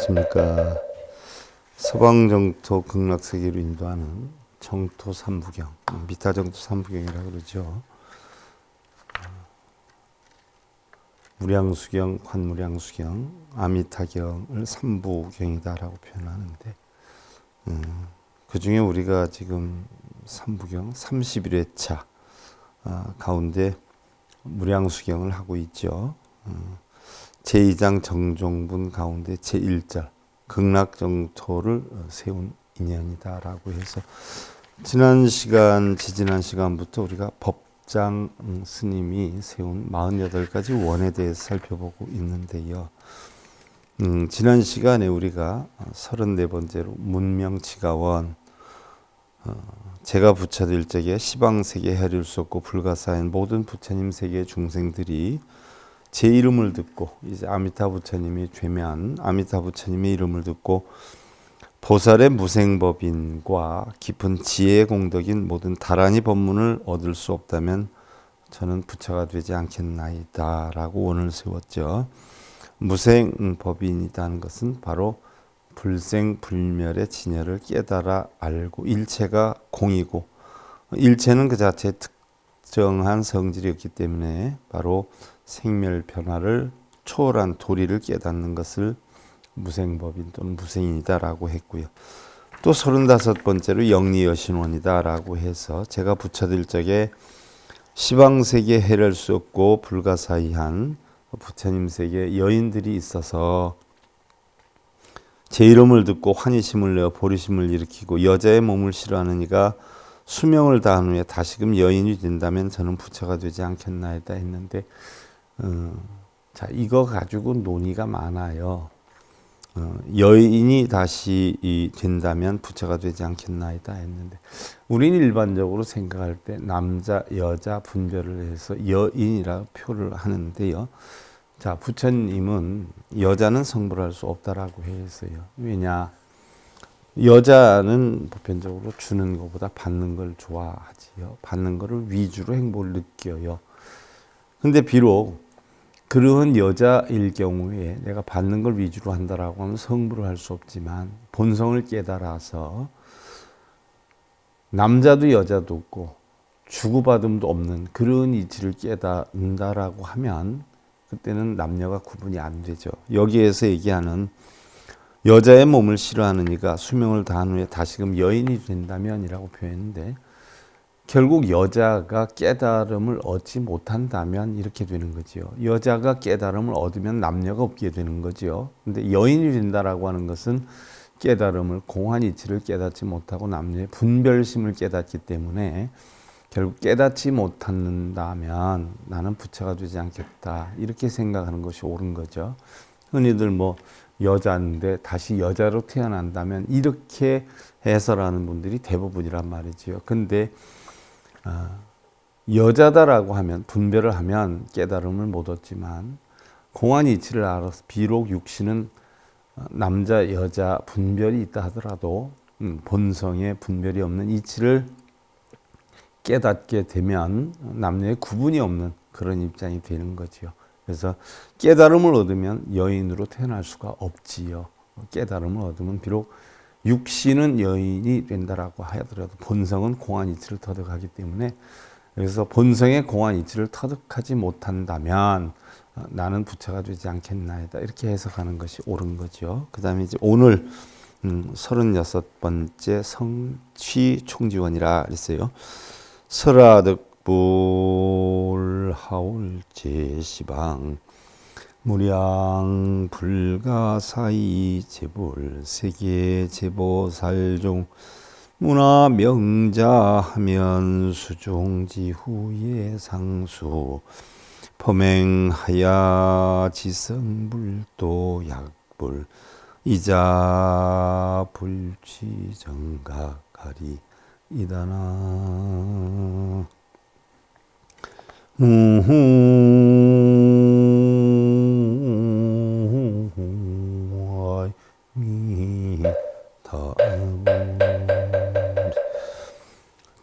안녕하십니까. 서방정토 극락세계로 인도하는 정토 삼부경, 미타정토 삼부경이라고 그러죠. 무량수경, 관무량수경, 아미타경을 삼부경이다라고 표현하는데, 그 중에 우리가 지금 삼부경 31회차 가운데 무량수경을 하고 있죠. 제2장 정종분 가운데 제1절 극락정토를 세운 인연이다라고 해서 지지난 시간부터 우리가 법장 스님이 세운 48가지 원에 대해서 살펴보고 있는데요. 지난 시간에 우리가 34번째로 문명치가원, 제가 부처 될 적에 시방세계 헤아릴 수 없고 불가사한 모든 부처님 세계 중생들이 제 이름을 듣고, 이제 아미타 부처님이 죄면 아미타 부처님의 이름을 듣고 보살의 무생법인과 깊은 지혜의 공덕인 모든 다란히 법문을 얻을 수 없다면 저는 부처가 되지 않겠나이다 라고 원을 세웠죠. 무생법인이라는 것은 바로 불생불멸의 진여를 깨달아 알고, 일체가 공이고 일체는 그 자체에 특정한 성질이 없기 때문에 바로 생멸 변화를 초월한 도리를 깨닫는 것을 무생법인 또는 무생인이다라고 했고요. 또 35번째로 영리여신원이다라고 해서 제가 부처될 적에 시방세계 해를 수 없고 불가사의한 부처님 세계 여인들이 있어서 제 이름을 듣고 환희심을 내어 보리심을 일으키고 여자의 몸을 싫어하는 이가 수명을 다한 후에 다시금 여인이 된다면 저는 부처가 되지 않겠나이다 했는데, 자, 이거 가지고 논의가 많아요. 여인이 다시 된다면 부처가 되지 않겠나이다 했는데, 우리는 일반적으로 생각할 때 남자, 여자 분별을 해서 여인이라고 표를 하는데요. 자, 부처님은 여자는 성불할 수 없다라고 했어요. 왜냐? 여자는 보편적으로 주는 것보다 받는 걸 좋아하지요. 받는 것을 위주로 행복을 느껴요. 근데 비록 그러한 여자일 경우에 내가 받는 걸 위주로 한다라고 하면 성불을 할 수 없지만, 본성을 깨달아서 남자도 여자도 없고 주고받음도 없는 그런 이치를 깨닫는다라고 하면 그때는 남녀가 구분이 안 되죠. 여기에서 얘기하는 여자의 몸을 싫어하는 이가 수명을 다한 후에 다시금 여인이 된다면이라고 표현했는데, 결국 여자가 깨달음을 얻지 못한다면 이렇게 되는 거죠. 여자가 깨달음을 얻으면 남녀가 없게 되는 거죠. 근데 여인이 된다라고 하는 것은 깨달음을, 공한 이치를 깨닫지 못하고 남녀의 분별심을 깨닫기 때문에 결국 깨닫지 못한다면 나는 부처가 되지 않겠다, 이렇게 생각하는 것이 옳은 거죠. 흔히들 여자인데 다시 여자로 태어난다면 이렇게 해설하는 분들이 대부분이란 말이지요. 근데 여자다라고 하면, 분별을 하면 깨달음을 못 얻지만 공한 이치를 알아서 비록 육신은 남자 여자 분별이 있다 하더라도 본성에 분별이 없는 이치를 깨닫게 되면 남녀의 구분이 없는 그런 입장이 되는 거지요. 그래서 깨달음을 얻으면 여인으로 태어날 수가 없지요. 깨달음을 얻으면 비록 육신은 여인이 된다라고 하더라도 본성은 공한 이치를 터득하기 때문에, 그래서 본성의 공한 이치를 터득하지 못한다면 나는 부처가 되지 않겠나이다, 이렇게 해석하는 것이 옳은 거죠. 그 다음에 이제 오늘 36번째 성취총지원이라 그랬어요. 설하득불하올제시방 무량 불가사의 제불 세계 제보살종 문화 명자하면 수종지후의 상수 범행하야 지성불도 약불 이자 불취정각하리 이다나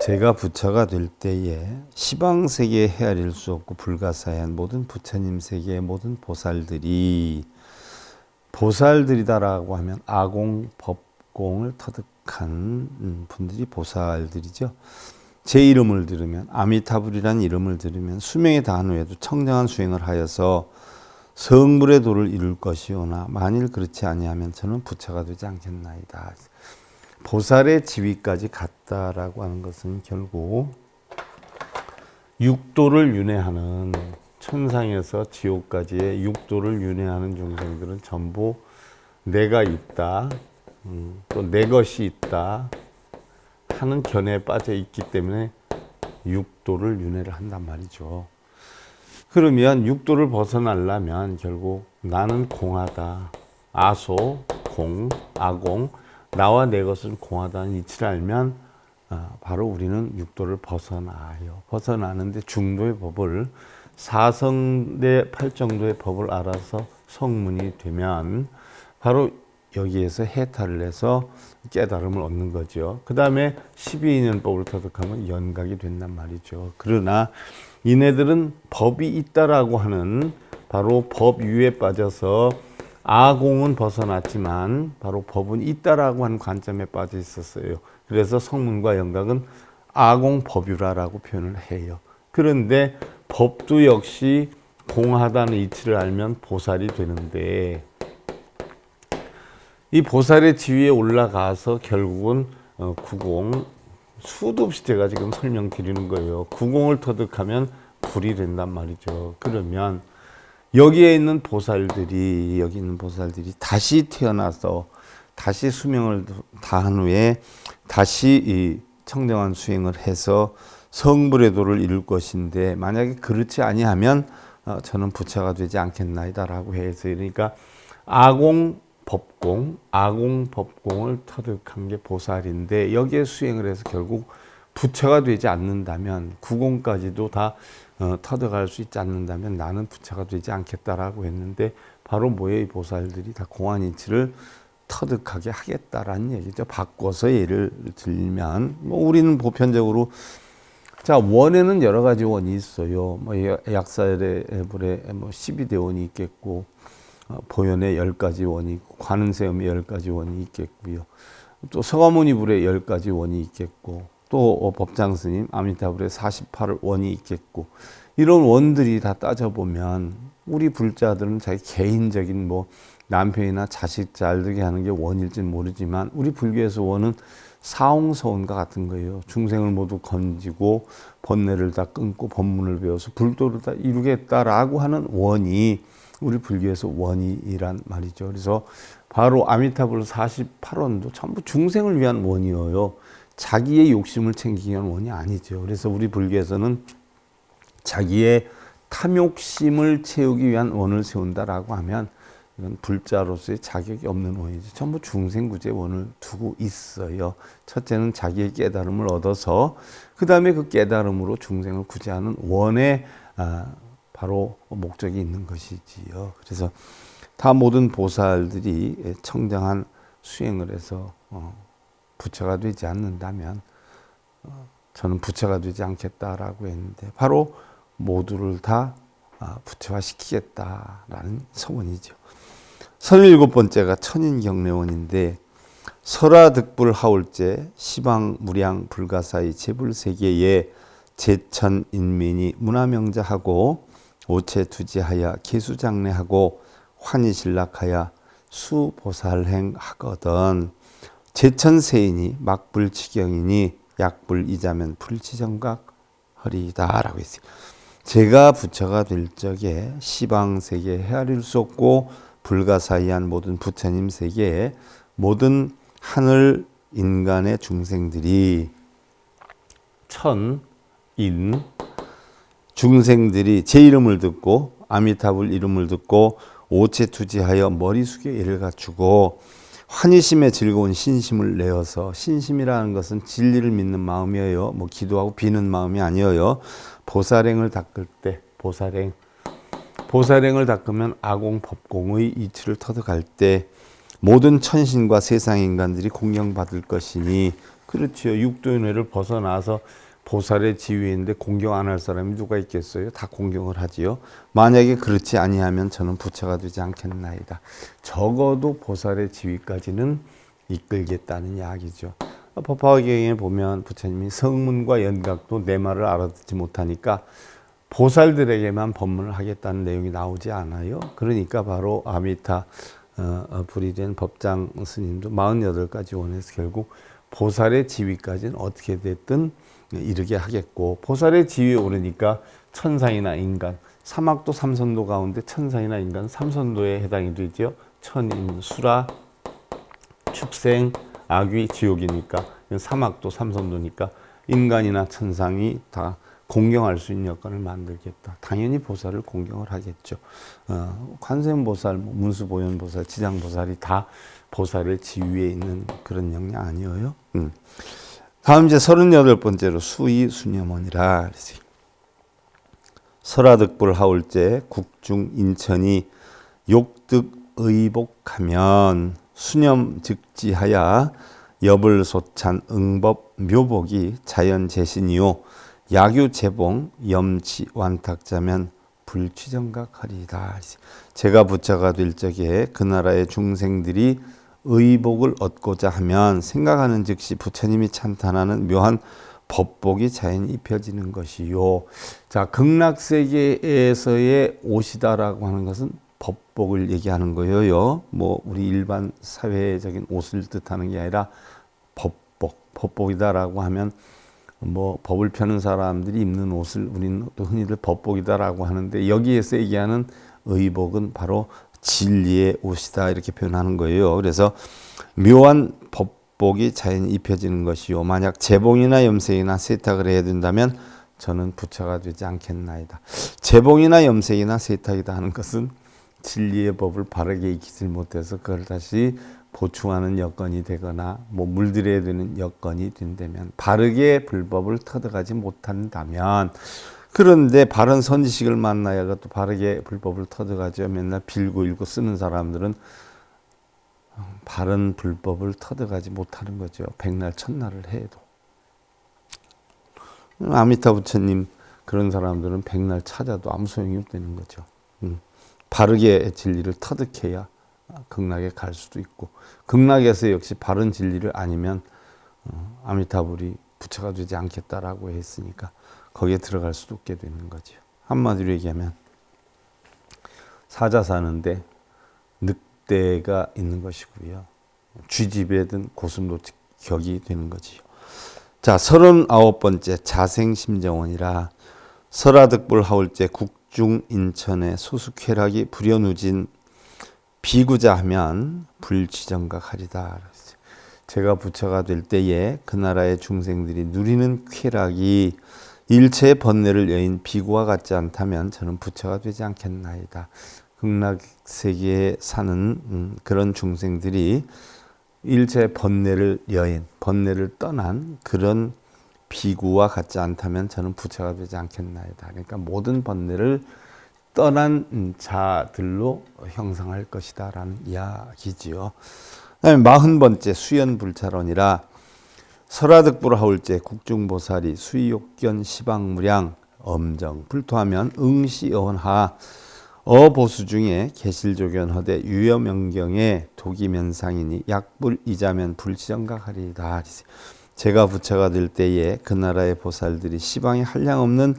제가 부처가 될 때에 시방세계에 헤아릴 수 없고 불가사의한 모든 부처님 세계의 모든 보살들이 보살들이다라고 하면 아공, 법공을 터득한 분들이 보살들이죠. 제 이름을 들으면, 아미타불이라는 이름을 들으면 수명에 다한 후에도 청정한 수행을 하여서 성불의 도를 이룰 것이오나 만일 그렇지 아니하면 저는 부처가 되지 않겠나이다. 보살의 지위까지 갔다라고 하는 것은 결국 육도를 윤회하는, 천상에서 지옥까지의 육도를 윤회하는 중생들은 전부 내가 있다, 또 내 것이 있다 하는 견해에 빠져 있기 때문에 육도를 윤회를 한단 말이죠. 그러면 육도를 벗어나려면 결국 나는 공하다, 아소, 공, 아공, 나와 내 것은 공하다는 이치를 알면 바로 우리는 육도를 벗어나요. 벗어나는데 중도의 법을, 사성대 8정도의 법을 알아서 성문이 되면 바로 여기에서 해탈을 해서 깨달음을 얻는 거죠. 그 다음에 12인연법을 터득하면 연각이 된단 말이죠. 그러나 이네들은 법이 있다라고 하는 바로 법유에 빠져서 아공은 벗어났지만 바로 법은 있다라고 하는 관점에 빠져 있었어요. 그래서 성문과 연각은 아공법유라라고 표현을 해요. 그런데 법도 역시 공하다는 이치를 알면 보살이 되는데, 이 보살의 지위에 올라가서 결국은 구공, 수도 없이 제가 지금 설명드리는 거예요. 구공을 터득하면 불이 된단 말이죠. 그러면 여기에 있는 보살들이 다시 태어나서 다시 수명을 다한 후에 다시 이 청정한 수행을 해서 성불의 도를 이룰 것인데, 만약에 그렇지 아니하면 저는 부처가 되지 않겠나이다라고 해서, 그러니까 아공 법공을 터득한 게 보살인데, 여기에 수행을 해서 결국 부처가 되지 않는다면, 구공까지도 다 터득할 수 있지 않는다면 나는 부처가 되지 않겠다라고 했는데, 바로 뭐예요? 이 보살들이 다 공안이치를 터득하게 하겠다라는 얘기죠. 바꿔서 예를 들면, 뭐 우리는 보편적으로, 자, 원에는 여러 가지 원이 있어요. 뭐 약사의 불에 뭐 12대 원이 있겠고, 보현에 10가지 원이 있고, 관은세음에 10가지 원이 있겠고요. 또 서가모니 불에 10가지 원이 있겠고, 또 법장스님 아미타불에 48원이 있겠고, 이런 원들이 다 따져보면 우리 불자들은 자기 개인적인 뭐 남편이나 자식 잘 되게 하는 게 원일지는 모르지만, 우리 불교에서 원은 사홍서원과 같은 거예요. 중생을 모두 건지고 번뇌를 다 끊고 법문을 배워서 불도를 다 이루겠다라고 하는 원이 우리 불교에서 원이란 말이죠. 그래서 바로 아미타불 48원도 전부 중생을 위한 원이에요. 자기의 욕심을 챙기기 위한 원이 아니죠. 그래서 우리 불교에서는 자기의 탐욕심을 채우기 위한 원을 세운다라고 하면 이건 불자로서의 자격이 없는 원이죠. 전부 중생구제 원을 두고 있어요. 첫째는 자기의 깨달음을 얻어서 그 다음에 그 깨달음으로 중생을 구제하는 원에 바로 목적이 있는 것이지요. 그래서 다 모든 보살들이 청정한 수행을 해서 부처가 되지 않는다면 저는 부처가 되지 않겠다라고 했는데, 바로 모두를 다 부처화시키겠다라는 서원이죠. 37번째가 천인경례원인데, 설화득불 하울제 시방 무량 불가사의 제불세계에 제천인민이 문화명자하고 오체투지하여 계수장례하고 환희신락하여 수보살행하거든. 제천세인이 막불치경이니 약불이자면 불치정각 허리다라고 했어요. 제가 부처가 될 적에 시방세계에 헤아릴 수 없고 불가사의한 모든 부처님 세계에 모든 하늘 인간의 중생들이, 천인 중생들이 제 이름을 듣고 아미타불 이름을 듣고 오체투지하여 머리 숙여 예를 갖추고 환희심에 즐거운 신심을 내어서, 신심이라는 것은 진리를 믿는 마음이에요. 뭐 기도하고 비는 마음이 아니에요. 보살행을 닦을 때, 보살행을 닦으면 아공 법공의 이치를 터득할 때 모든 천신과 세상 인간들이 공경받을 것이니, 그렇지요. 육도윤회를 벗어나서 보살의 지위인데 공경 안 할 사람이 누가 있겠어요? 다 공경을 하지요. 만약에 그렇지 아니하면 저는 부처가 되지 않겠나이다. 적어도 보살의 지위까지는 이끌겠다는 이야기죠. 법화경에 보면 부처님이 성문과 연각도 내 말을 알아듣지 못하니까 보살들에게만 법문을 하겠다는 내용이 나오지 않아요. 그러니까 바로 아미타 불이 된 법장 스님도 48가지 원에서 결국 보살의 지위까지는 어떻게 됐든 이르게 하겠고, 보살의 지위에 오르니까 천상이나 인간, 사막도 삼선도 가운데 천상이나 인간 삼선도에 해당이 되죠. 천인, 수라, 축생, 악귀, 지옥이니까 사막도 삼선도니까 인간이나 천상이 다 공경할 수 있는 여건을 만들겠다. 당연히 보살을 공경을 하겠죠. 관세음보살, 문수보현보살, 지장보살이 다 보살의 지위에 있는 그런 영향 아니에요. 다음 이제 38번째로 수의 수념원이라. 설화득불 하울제 국중 인천이 욕득 의복하면 수념 즉지하야 여불소찬 응법 묘복이 자연재신이요 야규재봉 염치 완탁자면 불취정각하리이다. 제가 부처가 될 적에 그 나라의 중생들이 의복을 얻고자 하면 생각하는 즉시 부처님이 찬탄하는 묘한 법복이 자연히 입혀지는 것이요. 자, 극락세계에서의 옷이다라고 하는 것은 법복을 얘기하는 거예요. 뭐 우리 일반 사회적인 옷을 뜻하는 게 아니라 법복이다라고 하면 뭐 법을 펴는 사람들이 입는 옷을 우리는 또 흔히들 법복이다라고 하는데, 여기에서 얘기하는 의복은 바로 진리의 옷이다 이렇게 표현하는 거예요. 그래서 묘한 법복이 자연히 입혀지는 것이요. 만약 재봉이나 염색이나 세탁을 해야 된다면 저는 부처가 되지 않겠나이다. 재봉이나 염색이나 세탁이다 하는 것은 진리의 법을 바르게 익히지 못해서 그걸 다시 보충하는 여건이 되거나 뭐 물들여야 되는 여건이 된다면, 바르게 불법을 터득하지 못한다면, 그런데 바른 선지식을 만나야 또 바르게 불법을 터득하죠. 맨날 빌고 읽고 쓰는 사람들은 바른 불법을 터득하지 못하는 거죠. 백날 첫날을 해도. 아미타 부처님 그런 사람들은 백날 찾아도 아무 소용이 없다는 거죠. 바르게 진리를 터득해야 극락에 갈 수도 있고, 극락에서 역시 바른 진리를 아니면 아미타불이 부처가 되지 않겠다라고 했으니까 거기에 들어갈 수도 없게 되는 거죠. 한마디로 얘기하면 사자 사는데 늑대가 있는 것이고요. 쥐집에 든 고슴도격이 되는 거지요. 자, 39번째 자생심정원이라. 설화득불 하울제 국중 인천의 소수쾌락이 불여누진 비구자 하면 불취정각하리다. 제가 부처가 될 때에 그 나라의 중생들이 누리는 쾌락이 일체의 번뇌를 여인 비구와 같지 않다면 저는 부처가 되지 않겠나이다. 극락세계에 사는 그런 중생들이 일체의 번뇌를 여인, 번뇌를 떠난 그런 비구와 같지 않다면 저는 부처가 되지 않겠나이다. 그러니까 모든 번뇌를 떠난 자들로 형성할 것이다 라는 이야기지요. 그다음에 40번째 수연불찰원이라. 설화득불 하울제 국중보살이 수의욕견 시방무량 엄정 불토하면 응시어원하 어보수 중에 계실조견허대 유여명경에 도기면상이니 약불이자면 불지정각하리이다. 제가 부처가 될 때에 그 나라의 보살들이 시방에 한량없는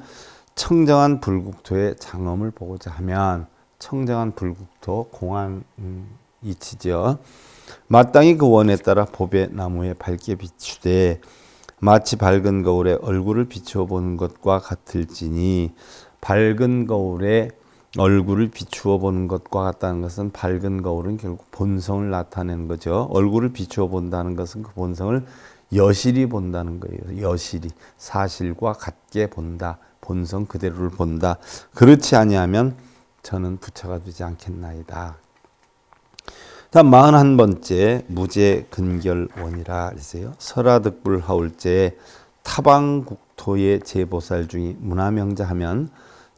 청정한 불국토의 장엄을 보고자 하면, 청정한 불국토 공안 이치죠. 마땅히 그 원에 따라 보배 나무에 밝게 비추되 마치 밝은 거울에 얼굴을 비추어 보는 것과 같을지니, 밝은 거울에 얼굴을 비추어 보는 것과 같다는 것은 밝은 거울은 결국 본성을 나타내는 거죠. 얼굴을 비추어 본다는 것은 그 본성을 여실히 본다는 거예요. 여실히 사실과 같게 본다. 본성 그대로를 본다. 그렇지 아니하면 저는 부처가 되지 않겠나이다. 다음 41번째 무제근결원이라 했어요. 설화득불 하울제 타방국토의 제보살 중에 문화명자하면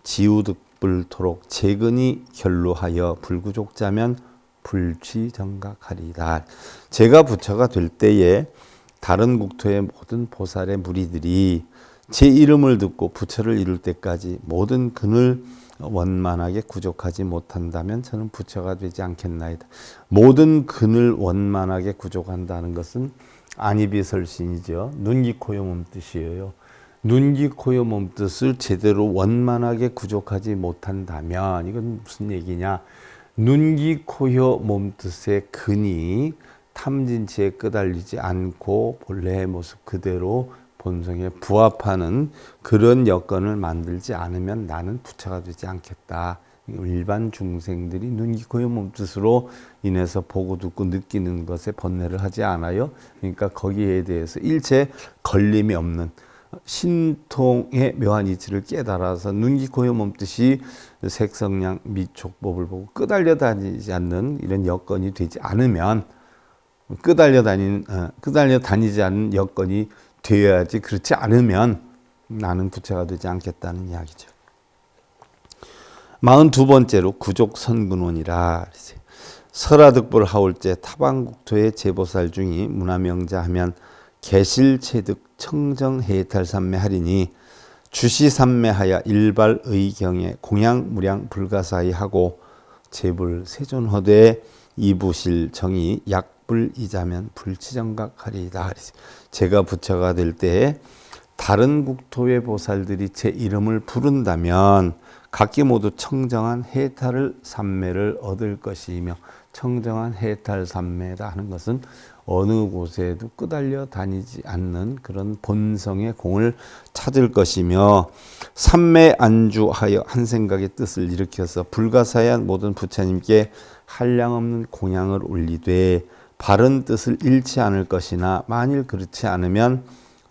지우득불토록 제근이 결로하여 불구족자면 불취정각하리이다. 제가 부처가 될 때에 다른 국토의 모든 보살의 무리들이 제 이름을 듣고 부처를 이룰 때까지 모든 근을 원만하게 구족하지 못한다면 저는 부처가 되지 않겠나이다. 모든 근을 원만하게 구족한다는 것은 안이비설신이죠. 눈, 귀, 코, 몸 뜻이에요. 눈, 귀, 코, 몸 뜻을 제대로 원만하게 구족하지 못한다면 이건 무슨 얘기냐. 눈, 귀, 코, 몸 뜻의 근이 탐진치에 끄달리지 않고 본래의 모습 그대로 본성에 부합하는 그런 여건을 만들지 않으면 나는 부처가 되지 않겠다. 일반 중생들이 눈, 귀, 코, 몸 뜻으로 인해서 보고 듣고 느끼는 것에 번뇌를 하지 않아요. 그러니까 거기에 대해서 일체 걸림이 없는 신통의 묘한 이치를 깨달아서 눈, 귀, 코, 몸 뜻이 색성량, 미촉법을 보고 끄달려 다니지 않는 이런 여건이 되지 않으면 끄달려 다니지 않는 여건이 되어야지. 그렇지 않으면 나는 부처가 되지 않겠다는 이야기죠. 42번째로 구족선근원이라. 설하득불 하울제 타방국토의 제보살 중이 문화명자하면 개실체득 청정해탈삼매 하리니 주시삼매하여 일발의경에 공양 무량 불가사의하고 제불 세존허대 이부실 정이 약불이자면 불치정각하리이다. 제가 부처가 될 때 다른 국토의 보살들이 제 이름을 부른다면 각기 모두 청정한 해탈을 삼매를 얻을 것이며, 청정한 해탈 삼매라 하는 것은 어느 곳에도 끄달려 다니지 않는 그런 본성의 공을 찾을 것이며, 삼매 안주하여 한 생각의 뜻을 일으켜서 불가사의한 모든 부처님께 한량없는 공양을 올리되 바른 뜻을 잃지 않을 것이나, 만일 그렇지 않으면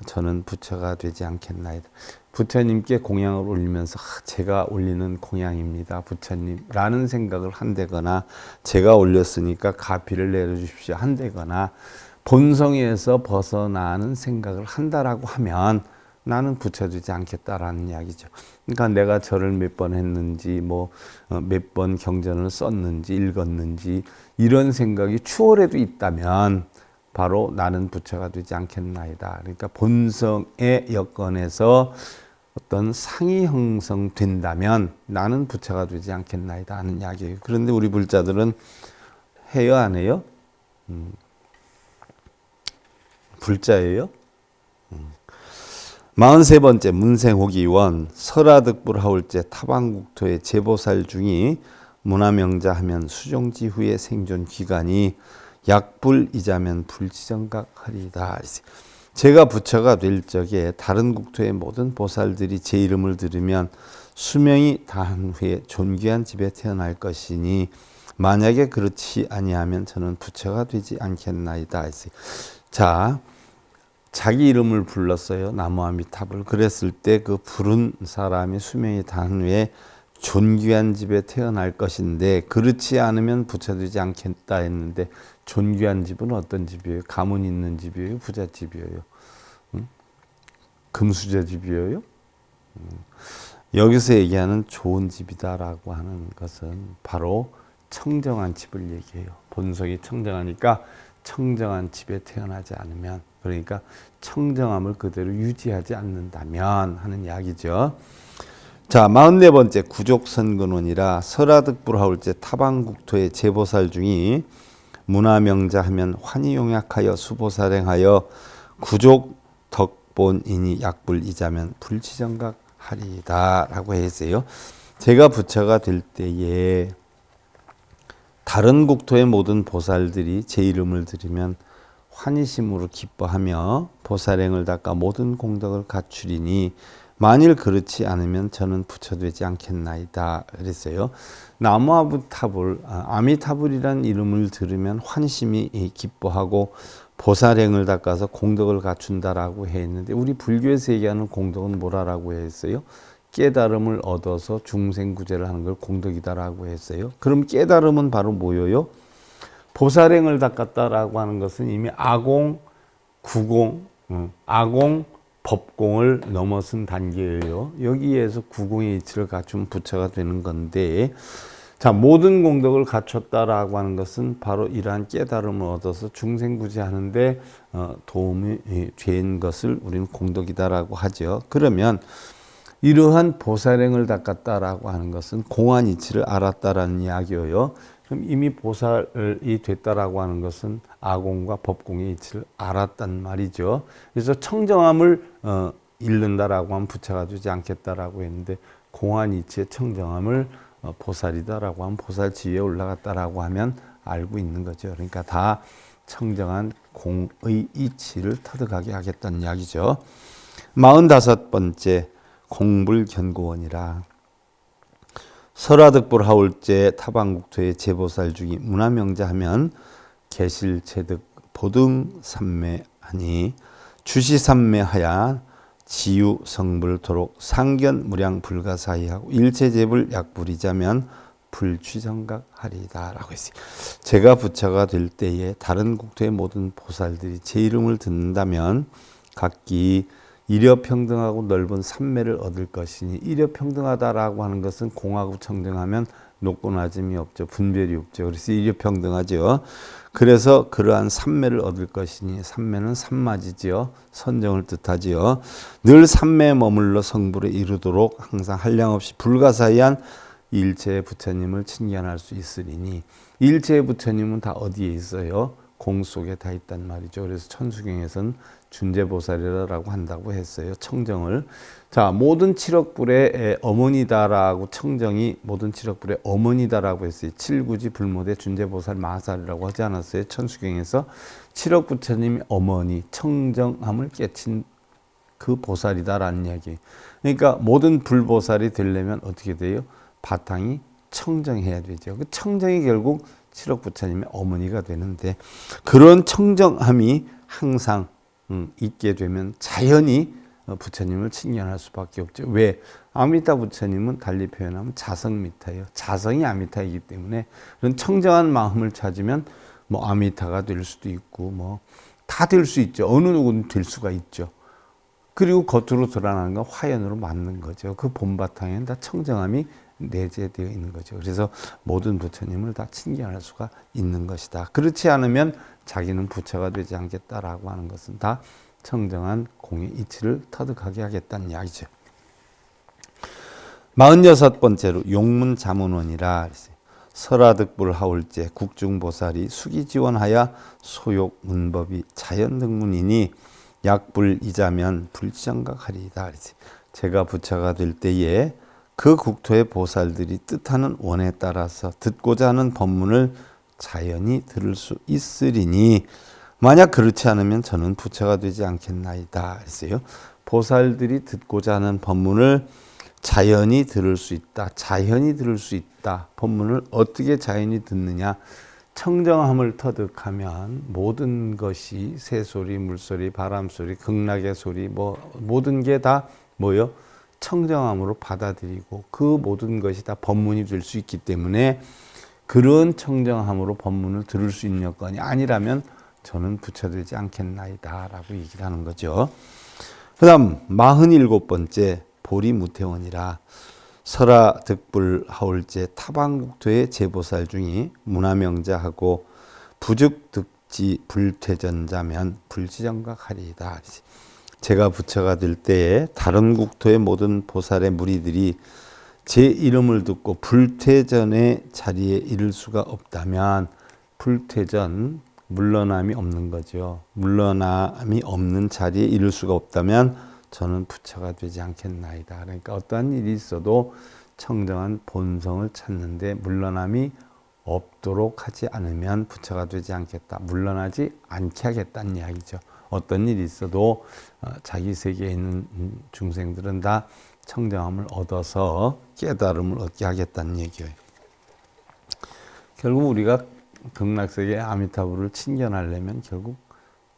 저는 부처가 되지 않겠나이다. 부처님께 공양을 올리면서 제가 올리는 공양입니다, 부처님 라는 생각을 한다거나, 제가 올렸으니까 가피를 내려주십시오 한다거나, 본성에서 벗어나는 생각을 한다라고 하면 나는 부처 되지 않겠다라는 이야기죠. 그러니까 내가 절을 몇 번 했는지, 몇 번 경전을 썼는지 읽었는지 이런 생각이 추월해도 있다면 바로 나는 부처가 되지 않겠나이다. 그러니까 본성의 여건에서 어떤 상이 형성된다면 나는 부처가 되지 않겠나이다 하는 이야기예요. 그런데 우리 불자들은 해요, 안 해요? 불자예요? 43번째 문생호기원 설하득불하울제 타방국토의 제보살 중이 문화명자 하면 수종지 후의 생존 기간이 약불이자면 불지정각하리이다. 제가 부처가 될 적에 다른 국토의 모든 보살들이 제 이름을 들으면 수명이 다한 후에 존귀한 집에 태어날 것이니, 만약에 그렇지 아니하면 저는 부처가 되지 않겠나이다. 자, 자기 이름을 불렀어요, 나무아미탑을. 그랬을 때 그 부른 사람이 수명이 다한 후에 존귀한 집에 태어날 것인데, 그렇지 않으면 부처 되지 않겠다 했는데, 존귀한 집은 어떤 집이에요? 가문 있는 집이에요? 부잣집이에요? 금수저 집이에요? 여기서 얘기하는 좋은 집이다라고 하는 것은 바로 청정한 집을 얘기해요. 본성이 청정하니까 청정한 집에 태어나지 않으면, 그러니까 청정함을 그대로 유지하지 않는다면 하는 이야기죠. 자, 44번째 구족선근원이라 설하득불하울제 타방국토의 제보살 중이 문화명자 하면 환희용약하여 수보살행하여 구족 덕본인이 약불이자면 불치정각하리이다 라고 했어요. 제가 부처가 될 때에 다른 국토의 모든 보살들이 제 이름을 들으면 환희심으로 기뻐하며 보살행을 닦아 모든 공덕을 갖추리니, 만일 그렇지 않으면 저는 부처 되지 않겠나이다 그랬어요. 아미타불이라는 이름을 들으면 환심이 기뻐하고 보살행을 닦아서 공덕을 갖춘다라고 했는데, 우리 불교에서 얘기하는 공덕은 뭐라고 했어요? 깨달음을 얻어서 중생구제를 하는 걸 공덕이다라고 했어요. 그럼 깨달음은 바로 뭐예요? 보살행을 닦았다라고 하는 것은 이미 아공, 구공, 아공, 법공을 넘어선 단계예요. 여기에서 구공의 이치를 갖춘 부처가 되는 건데, 자, 자, 모든 공덕을 갖췄다라고 하는 것은 바로 이러한 깨달음을 얻어서 중생구제하는데 도움이 된 것을 우리는 공덕이다라고 하죠. 그러면 이러한 보살행을 닦았다라고 하는 것은 공한 이치를 알았다라는 이야기예요. 그럼 이미 보살이 됐다라고 하는 것은 아공과 법공의 이치를 알았단 말이죠. 그래서 청정함을 잃는다라고 하면 부처가 되지 않겠다라고 했는데 공한 이치의 청정함을 보살이다라고 하면 보살 지위에 올라갔다라고 하면 알고 있는 거죠. 그러니까 다 청정한 공의 이치를 터득하게 하겠다는 이야기죠. 45번째 공불견고원이라. 설화득불하울제 타방국토의 제보살 중이 문화명자하면 계실체득 보등삼매하니 주시삼매하야 지유성불토록 상견무량 불가사의하고 일체제불 약불이자면 불취정각하리다 라고 했어요. 제가 부처가 될 때에 다른 국토의 모든 보살들이 제 이름을 듣는다면 각기 일여평등하고 넓은 삼매를 얻을 것이니, 일여평등하다라고 하는 것은 공하고 청정하면 높고 낮음이 없죠. 분별이 없죠. 그래서 일여평등하죠. 그래서 그러한 삼매를 얻을 것이니, 삼매는 삼마지지요. 선정을 뜻하지요. 늘 삼매에 머물러 성불에 이르도록 항상 한량없이 불가사의한 일체의 부처님을 칭견할 수 있으리니, 일체의 부처님은 다 어디에 있어요? 공 속에 다 있단 말이죠. 그래서 천수경에서는 준재보살이라고 한다고 했어요. 청정을. 자, 모든 칠억불의 어머니다라고 청정이 모든 칠억불의 어머니다라고 했어요. 칠구지 불모대 준재보살 마살이라고 하지 않았어요. 천수경에서 칠억부처님이 어머니 청정함을 깨친 그 보살이다라는 이야기. 그러니까 모든 불보살이 되려면 어떻게 돼요? 바탕이 청정해야 되죠. 그 청정이 결국 칠억부처님의 어머니가 되는데, 그런 청정함이 항상 있게 되면 자연히 부처님을 칭견할 수밖에 없죠. 왜? 아미타 부처님은 달리 표현하면 자성미타예요. 자성이 아미타이기 때문에 그런 청정한 마음을 찾으면 뭐 아미타가 될 수도 있고 뭐 다 될 수 있죠. 어느 누구는 될 수가 있죠. 그리고 겉으로 드러나는 건 화연으로 맞는 거죠. 그 본바탕에는 다 청정함이 내재되어 있는 거죠. 그래서 모든 부처님을 다 칭견할 수가 있는 것이다. 그렇지 않으면 자기는 부처가 되지 않겠다라고 하는 것은 다 청정한 공의 이치를 터득하게 하겠다는 이야기죠. 46번째로 용문자문원이라. 설화득불하울제 국중보살이 수기지원하여 소욕문법이 자연등문이니 약불이자면 불지정각하리이다. 제가 부처가 될 때에 그 국토의 보살들이 뜻하는 원에 따라서 듣고자 하는 법문을 자연히 들을 수 있으리니, 만약 그렇지 않으면 저는 부처가 되지 않겠나이다 했어요. 보살들이 듣고자 하는 법문을 자연히 들을 수 있다. 자연히 들을 수 있다. 법문을 어떻게 자연히 듣느냐? 청정함을 터득하면 모든 것이 새소리, 물소리, 바람소리, 극락의 소리 뭐 모든 게 다 뭐요? 청정함으로 받아들이고 그 모든 것이 다 법문이 될 수 있기 때문에, 그런 청정함으로 법문을 들을 수 있는 여건이 아니라면 저는 부처되지 않겠나이다 라고 얘기를 하는 거죠. 그 다음 47번째 보리무태원이라. 설화득불하울제 타방국토의 제보살 중이 문화명자하고 부죽득지 불퇴전자면 불지정각하리이다. 제가 부처가 될 때에 다른 국토의 모든 보살의 무리들이 제 이름을 듣고 불퇴전의 자리에 이를 수가 없다면, 불퇴전, 물러남이 없는 거죠. 물러남이 없는 자리에 이를 수가 없다면 저는 부처가 되지 않겠나이다. 그러니까 어떠한 일이 있어도 청정한 본성을 찾는데 물러남이 없도록 하지 않으면 부처가 되지 않겠다. 물러나지 않게 하겠다는 이야기죠. 어떤 일이 있어도 자기 세계에 있는 중생들은 다 청정함을 얻어서 깨달음을 얻게 하겠다는 얘기예요. 결국 우리가 극락세계 아미타불을 칭견하려면 결국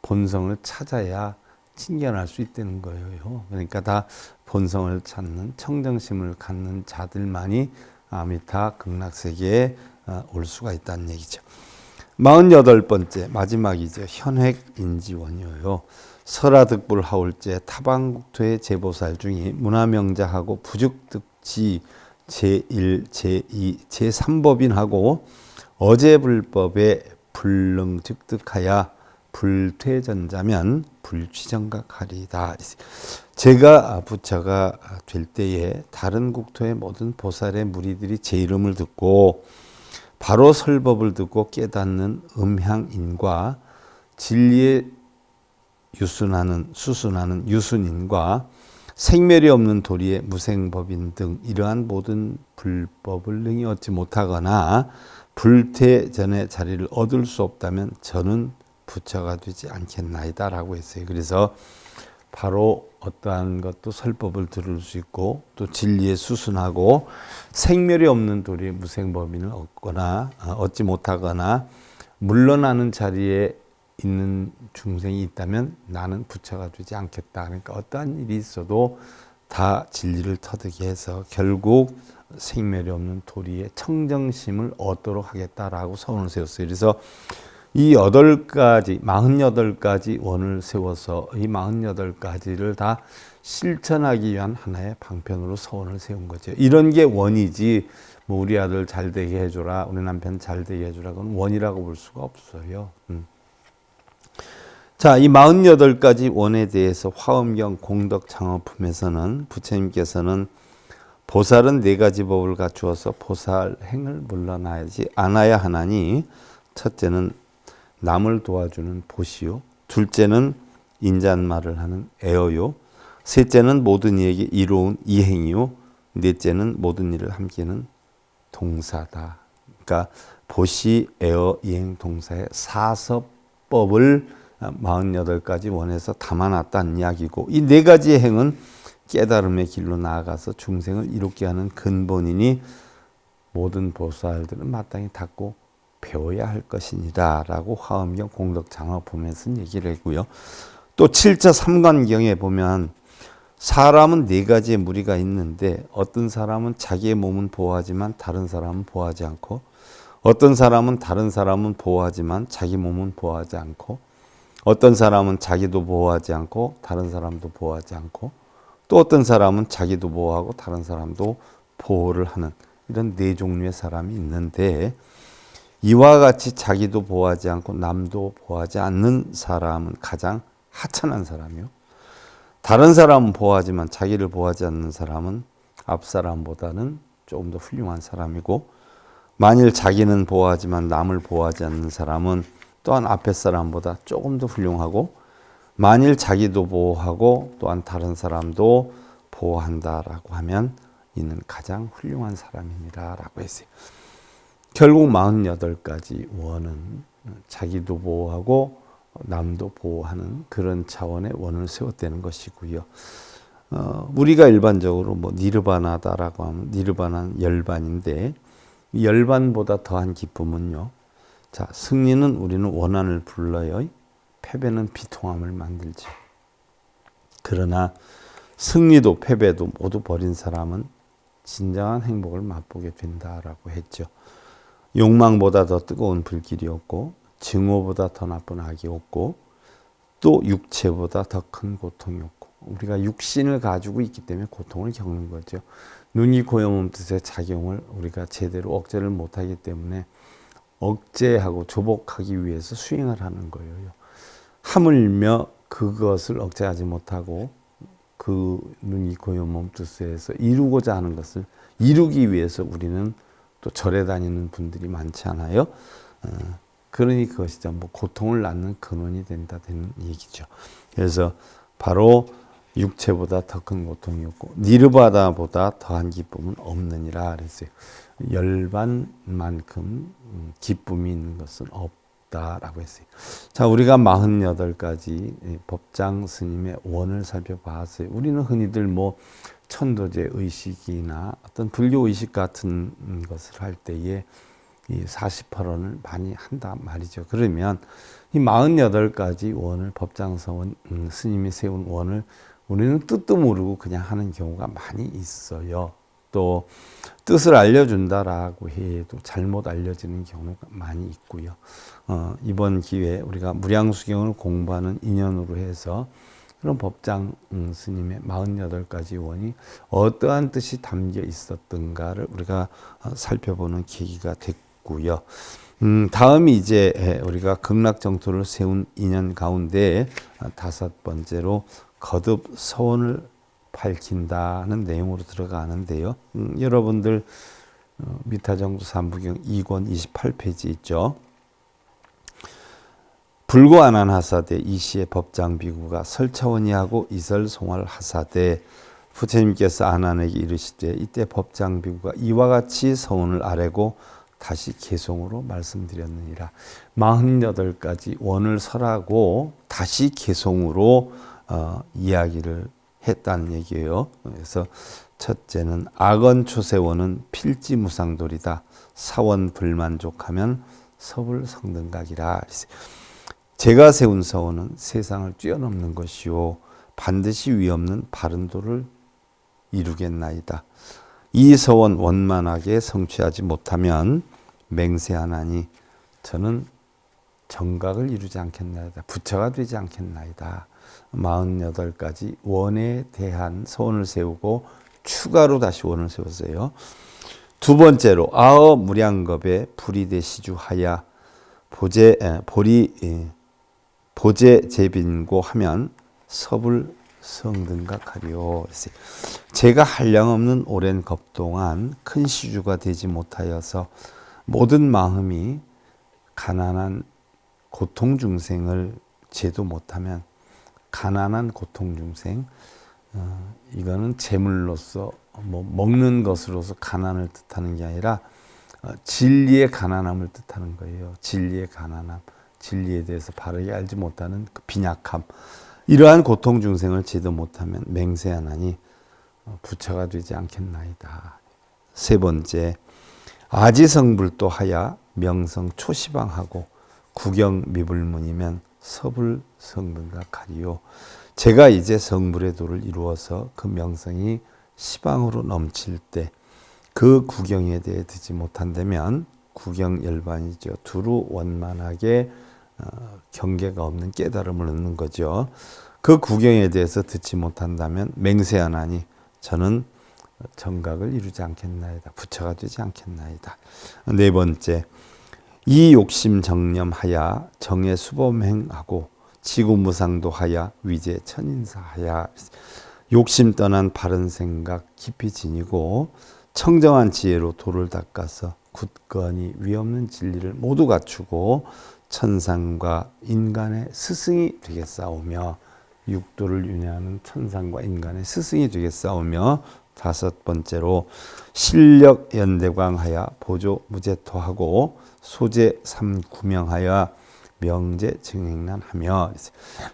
본성을 찾아야 칭견할 수 있다는 거예요. 그러니까 다 본성을 찾는 청정심을 갖는 자들만이 아미타 극락세계에 올 수가 있다는 얘기죠. 48번째 마지막이죠. 현획인지원이에요. 설화득불하울제 타방국토의 제보살 중이 문화명자하고 부죽득지 제1, 제2, 제3법인하고 어제불법에 불능즉득하여 불퇴전자면 불취정각하리다. 제가 부처가 될 때에 다른 국토의 모든 보살의 무리들이 제 이름을 듣고 바로 설법을 듣고 깨닫는 음향인과 진리에 수순하는 유순인과 생멸이 없는 도리의 무생법인 등 이러한 모든 불법을 능히 얻지 못하거나 불퇴전의 자리를 얻을 수 없다면 저는 부처가 되지 않겠나이다 라고 했어요. 그래서 바로 어떠한 것도 설법을 들을 수 있고 또 진리에 수순하고 생멸이 없는 도리의 무생법인을 얻지 못하거나 물러나는 자리에 있는 중생이 있다면 나는 부처가 되지 않겠다. 그러니까 어떠한 일이 있어도 다 진리를 터득이 해서 결국 생멸이 없는 도리의 청정심을 얻도록 하겠다라고 서원을 세웠어요. 그래서 이 48가지 원을 세워서 이 48가지를 다 실천하기 위한 하나의 방편으로 서원을 세운 거죠. 이런 게 원이지 뭐 우리 아들 잘 되게 해줘라, 우리 남편 잘 되게 해줘라, 그건 원이라고 볼 수가 없어요. 자, 이 48가지 원에 대해서 화엄경 공덕장어품에서는 부처님께서는 보살은 4가지 법을 갖추어서 보살행을 물러나야지 않아야 하나니 첫째는 남을 도와주는 보시요, 둘째는 인잣말을 하는 애어요, 셋째는 모든 이에게 이로운 이행이요, 넷째는 모든 일을 함께는 동사다. 그러니까 보시, 애어, 이행, 동사의 사서법을 48가지 원에서 담아놨다는 이야기고, 이 4가지의 행은 깨달음의 길로 나아가서 중생을 이롭게 하는 근본이니 모든 보살들은 마땅히 닦고 배워야 할 것이니라 라고 화엄경 공덕장어품에서는 얘기를 했고요. 또 7차 삼관경에 보면 사람은 4가지의 무리가 있는데 어떤 사람은 자기의 몸은 보호하지만 다른 사람은 보호하지 않고, 어떤 사람은 다른 사람은 보호하지만 자기 몸은 보호하지 않고, 어떤 사람은 자기도 보호하지 않고 다른 사람도 보호하지 않고, 또 어떤 사람은 자기도 보호하고 다른 사람도 보호를 하는 이런 4종류의 사람이 있는데, 이와 같이 자기도 보호하지 않고 남도 보호하지 않는 사람은 가장 하찮은 사람이요, 다른 사람은 보호하지만 자기를 보호하지 않는 사람은 앞 사람보다는 조금 더 훌륭한 사람이고, 만일 자기는 보호하지만 남을 보호하지 않는 사람은 또한 앞에 사람보다 조금 더 훌륭하고, 만일 자기도 보호하고 또한 다른 사람도 보호한다라고 하면 이는 가장 훌륭한 사람입니다 라고 했어요. 결국 48가지 원은 자기도 보호하고 남도 보호하는 그런 차원의 원을 세웠다는 것이고요. 우리가 일반적으로 뭐 니르바나다라고 하면 니르바나는 열반인데, 이 열반보다 더한 기쁨은요, 자, 승리는 우리는 원한을 불러요, 패배는 비통함을 만들지. 그러나 승리도 패배도 모두 버린 사람은 진정한 행복을 맛보게 된다라고 했죠. 욕망보다 더 뜨거운 불길이 없고, 증오보다 더 나쁜 악이 없고, 또 육체보다 더 큰 고통이 없고, 우리가 육신을 가지고 있기 때문에 고통을 겪는 거죠. 눈이 고요 몸 뜻의 작용을 우리가 제대로 억제를 못하기 때문에 억제하고 조복하기 위해서 수행을 하는 거예요. 하물며 그것을 억제하지 못하고 그 눈이 고요 몸 뜻에서 이루고자 하는 것을 이루기 위해서 우리는 또 절에 다니는 분들이 많지 않아요? 그러니 그것이 전부 고통을 낳는 근원이 된다는 얘기죠. 그래서 바로 육체보다 더 큰 고통이 없고 니르바나보다 더한 기쁨은 없느니라 그랬어요. 열반만큼 기쁨이 있는 것은 없다라고 했어요. 자, 우리가 48가지 법장 스님의 원을 살펴봤어요. 우리는 흔히들 뭐 천도제 의식이나 어떤 불교 의식 같은 것을 할 때에 이 48원을 많이 한다 말이죠. 그러면 이 48가지 원을 법장서원 스님이 세운 원을 우리는 뜻도 모르고 그냥 하는 경우가 많이 있어요. 또 뜻을 알려준다라고 해도 잘못 알려지는 경우가 많이 있고요. 이번 기회에 우리가 무량수경을 공부하는 인연으로 해서 그런 법장 스님의 48가지 원이 어떠한 뜻이 담겨 있었던가를 우리가 살펴보는 계기가 됐고요. 다음이 이제 우리가 극락정토를 세운 인연 가운데 5번째로 거듭 서원을 밝힌다는 내용으로 들어가는데요. 여러분들 미타정도 3부경 2권 28페이지 있죠. 불고안한하사대 이시의 법장비구가 설차원이하고 이설송할 하사대 부처님께서 안한에게 이르시되 이때 법장비구가 이와 같이 서원을 아뢰고 다시 개송으로 말씀드렸느니라. 48가지 원을 설하고 다시 개송으로 이야기를 했다는 얘기예요. 그래서 첫째는 악언초세원은 필지무상돌이다. 사원 불만족하면 서불성등각이라. 제가 세운 서원은 세상을 뛰어넘는 것이요 반드시 위없는 바른 도를 이루겠나이다. 이 서원 원만하게 성취하지 못하면 맹세하나니 저는 정각을 이루지 않겠나이다. 부처가 되지 않겠나이다. 48가지 원에 대한 서원을 세우고 추가로 다시 원을 세웠어요. 두 번째로 아어 무량겁에 불이대시주하야 보제 제빈고 하면 서불 성등각하리요. 제가 한량없는 오랜 겁 동안 큰 시주가 되지 못하여서 모든 마음이 가난한 고통 중생을 제도 못하면 가난한 고통 중생 이거는 재물로서 먹는 것으로서 가난을 뜻하는 게 아니라 진리의 가난함을 뜻하는 거예요. 진리의 가난함, 진리에 대해서 바르게 알지 못하는 그 빈약함. 이러한 고통 중생을 제도 못하면 맹세하나니 부처가 되지 않겠나이다. 세 번째, 아지성불도 하야 명성 초시방하고 구경 미불문이면 서불 성등각하리요. 제가 이제 성불의 도를 이루어서 그 명성이 시방으로 넘칠 때 그 구경에 대해 듣지 못한다면 구경 열반이죠. 두루 원만하게 경계가 없는 깨달음을 얻는 거죠. 그 구경에 대해서 듣지 못한다면 맹세하나니 저는 정각을 이루지 않겠나이다. 부처가 되지 않겠나이다. 네 번째, 이 욕심 정념하야 정의 수범행하고 지구무상도하야 위제 천인사하야. 욕심 떠난 바른 생각 깊이 지니고 청정한 지혜로 도를 닦아서 굳건히 위없는 진리를 모두 갖추고 천상과 인간의 스승이 되겠사오며 육도를 윤회하는 천상과 인간의 스승이 되겠사오며 다섯 번째로 실력 연대광하여 보조 무제토하고 소재 삼구명하여 명제 증행난하며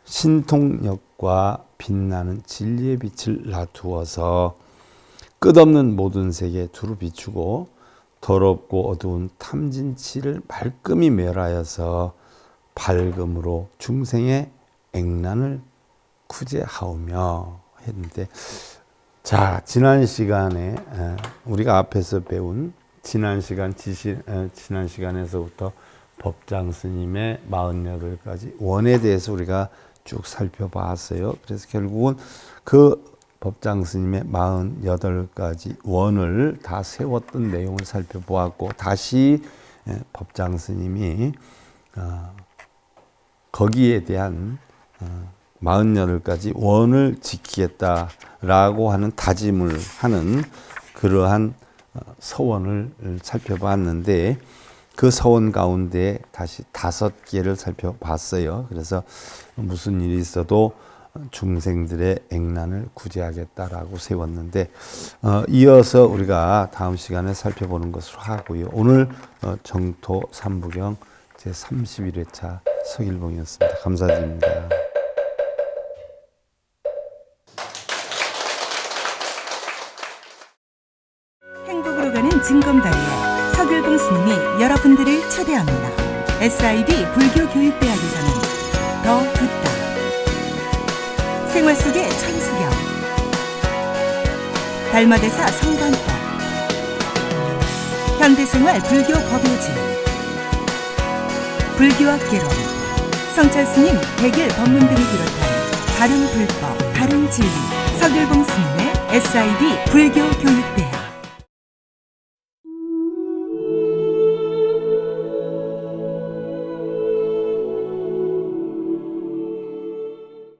신통력과 빛나는 진리의 빛을 놔두어서 끝없는 모든 세계에 두루 비추고 더럽고 어두운 탐진치를 말끔히 멸하여서 밝음으로 중생의 액난을 구제하오며 했는데, 자, 지난 시간에 우리가 앞에서 배운 지난 시간에서부터 법장 스님의 48가지 원에 대해서 우리가 쭉 살펴봤어요. 그래서 결국은 그 법장 스님의 48가지 원을 다 세웠던 내용을 살펴보았고, 다시 법장 스님이 거기에 대한 48가지 원을 지키겠다라고 하는 다짐을 하는 그러한 서원을 살펴봤는데, 그 서원 가운데 다시 5개를 살펴봤어요. 그래서 무슨 일이 있어도 중생들의 액난을 구제하겠다라고 세웠는데, 이어서 우리가 다음 시간에 살펴보는 것으로 하고요. 오늘 정토 3부경 제31회차 서길봉이었습니다. 감사드립니다. 행복으로 가는 징검다리에 서길봉 스님이 여러분들을 초대합니다. SIB 불교교육대학에서는 더 듣다, 생활 속의 천수경, 달마대사 성관법, 현대생활 불교 법요지, 불교학 개론, 성찰스님 대결 법문 등을 비롯한 바른 불법, 바른 진리. 서길봉 스님의 SIB 불교 교육대학.